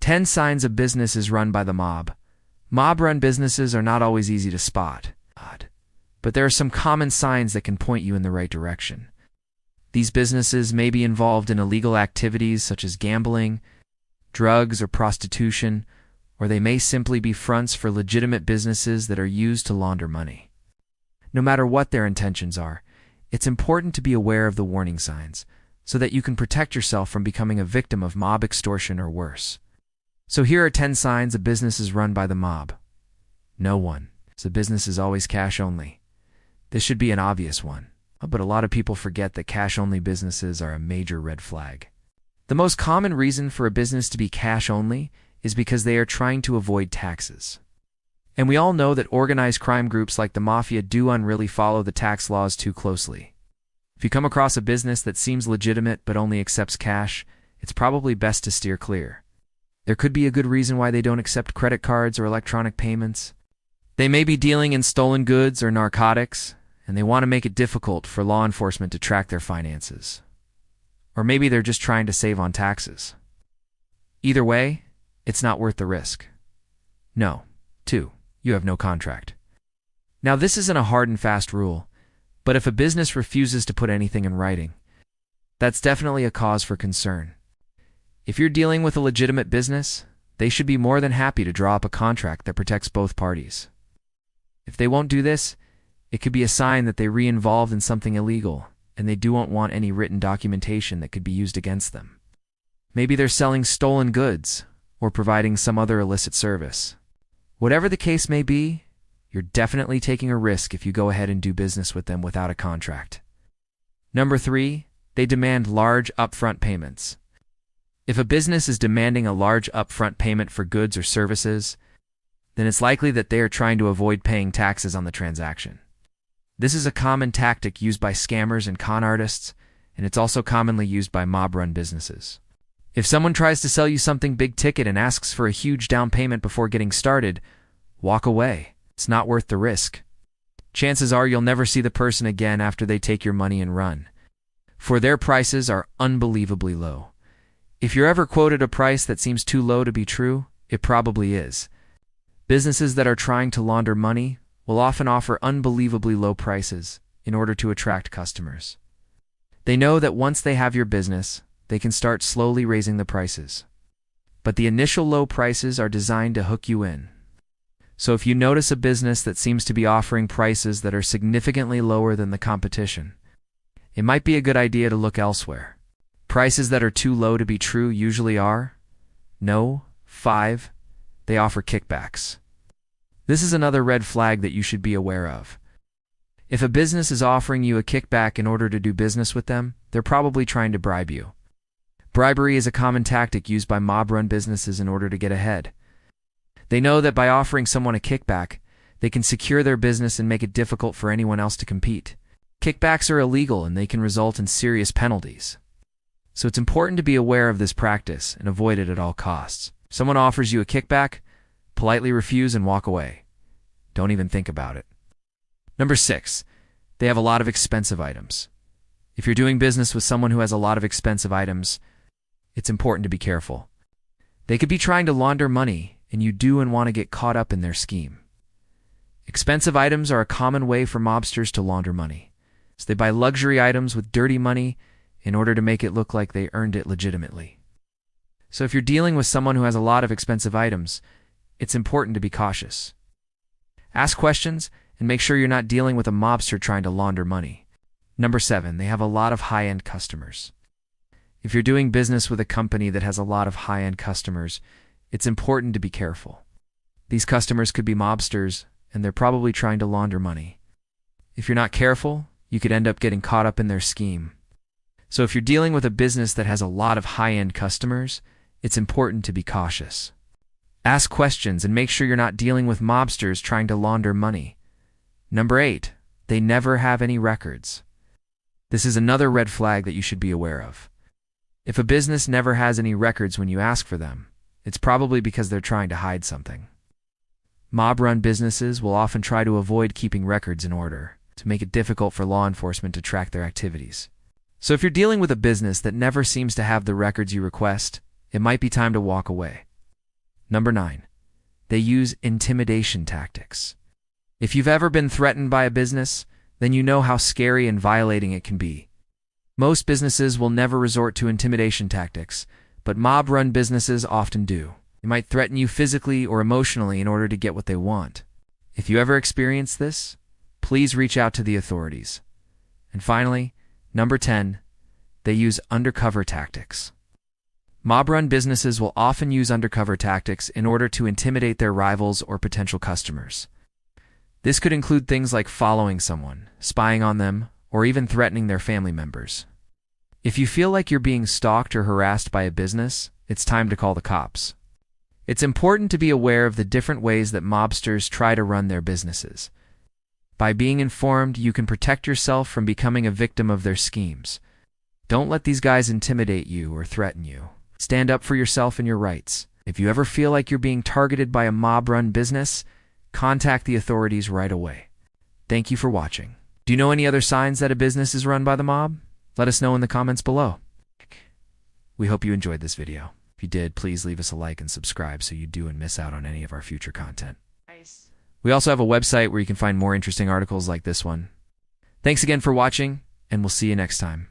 10 signs a business is run by the mob. Mob-run businesses are not always easy to spot, but there are some common signs that can point you in the right direction. These businesses may be involved in illegal activities such as gambling, drugs, or prostitution, or they may simply be fronts for legitimate businesses that are used to launder money. No matter what their intentions are, it's important to be aware of the warning signs so that you can protect yourself from becoming a victim of mob extortion or worse. So here are 10 signs a business is run by the mob. No one. So business is always cash only. This should be an obvious one, but a lot of people forget that cash-only businesses are a major red flag. The most common reason for a business to be cash-only is because they are trying to avoid taxes. And we all know that organized crime groups like the Mafia do unreally follow the tax laws too closely. If you come across a business that seems legitimate but only accepts cash, it's probably best to steer clear. There could be a good reason why they don't accept credit cards or electronic payments. They may be dealing in stolen goods or narcotics, and they want to make it difficult for law enforcement to track their finances. Or maybe they're just trying to save on taxes. Either way, it's not worth the risk. No. 2. You have no contract. Now, this isn't a hard and fast rule, but if a business refuses to put anything in writing, that's definitely a cause for concern. If you're dealing with a legitimate business, they should be more than happy to draw up a contract that protects both parties. If they won't do this, it could be a sign that they're re-involved in something illegal, and they don't want any written documentation that could be used against them. Maybe they're selling stolen goods or providing some other illicit service. Whatever the case may be, you're definitely taking a risk if you go ahead and do business with them without a contract. Number 3, they demand large upfront payments. If a business is demanding a large upfront payment for goods or services, then it's likely that they are trying to avoid paying taxes on the transaction. This is a common tactic used by scammers and con artists, and it's also commonly used by mob-run businesses. If someone tries to sell you something big ticket and asks for a huge down payment before getting started, walk away. It's not worth the risk. Chances are you'll never see the person again after they take your money and run, for their prices are unbelievably low. If you're ever quoted a price that seems too low to be true, it probably is. Businesses that are trying to launder money will often offer unbelievably low prices in order to attract customers. They know that once they have your business, they can start slowly raising the prices. But the initial low prices are designed to hook you in. So if you notice a business that seems to be offering prices that are significantly lower than the competition, it might be a good idea to look elsewhere. Prices that are too low to be true usually are 5. They offer kickbacks. This is another red flag that you should be aware of. If a business is offering you a kickback in order to do business with them, they're probably trying to bribe you. Bribery is a common tactic used by mob-run businesses in order to get ahead. They know that by offering someone a kickback, they can secure their business and make it difficult for anyone else to compete. Kickbacks are illegal and they can result in serious penalties. So it's important to be aware of this practice and avoid it at all costs. If someone offers you a kickback, politely refuse and walk away. Don't even think about it. Number 6, they have a lot of expensive items. If you're doing business with someone who has a lot of expensive items, it's important to be careful. They could be trying to launder money, and you do and want to get caught up in their scheme. Expensive items are a common way for mobsters to launder money. So they buy luxury items with dirty money in order to make it look like they earned it legitimately. So if you're dealing with someone who has a lot of expensive items, it's important to be cautious. Ask questions and make sure you're not dealing with a mobster trying to launder money. Number 7, they have a lot of high-end customers. If you're doing business with a company that has a lot of high-end customers, it's important to be careful. These customers could be mobsters, and they're probably trying to launder money. If you're not careful, you could end up getting caught up in their scheme. So if you're dealing with a business that has a lot of high-end customers, it's important to be cautious. Ask questions and make sure you're not dealing with mobsters trying to launder money. Number 8, they never have any records. This is another red flag that you should be aware of. If a business never has any records when you ask for them, it's probably because they're trying to hide something. Mob-run businesses will often try to avoid keeping records in order to make it difficult for law enforcement to track their activities. So if you're dealing with a business that never seems to have the records you request, it might be time to walk away. Number 9. They use intimidation tactics. If you've ever been threatened by a business, then you know how scary and violating it can be. Most businesses will never resort to intimidation tactics, but mob-run businesses often do. They might threaten you physically or emotionally in order to get what they want. If you ever experience this, please reach out to the authorities. And finally, number 10, they use undercover tactics. Mob-run businesses will often use undercover tactics in order to intimidate their rivals or potential customers. This could include things like following someone, spying on them, or even threatening their family members. If you feel like you're being stalked or harassed by a business, it's time to call the cops. It's important to be aware of the different ways that mobsters try to run their businesses. By being informed, you can protect yourself from becoming a victim of their schemes. Don't let these guys intimidate you or threaten you. Stand up for yourself and your rights. If you ever feel like you're being targeted by a mob-run business, contact the authorities right away. Thank you for watching. Do you know any other signs that a business is run by the mob? Let us know in the comments below. We hope you enjoyed this video. If you did, please leave us a like and subscribe so you don't miss out on any of our future content. Nice. We also have a website where you can find more interesting articles like this one. Thanks again for watching, and we'll see you next time.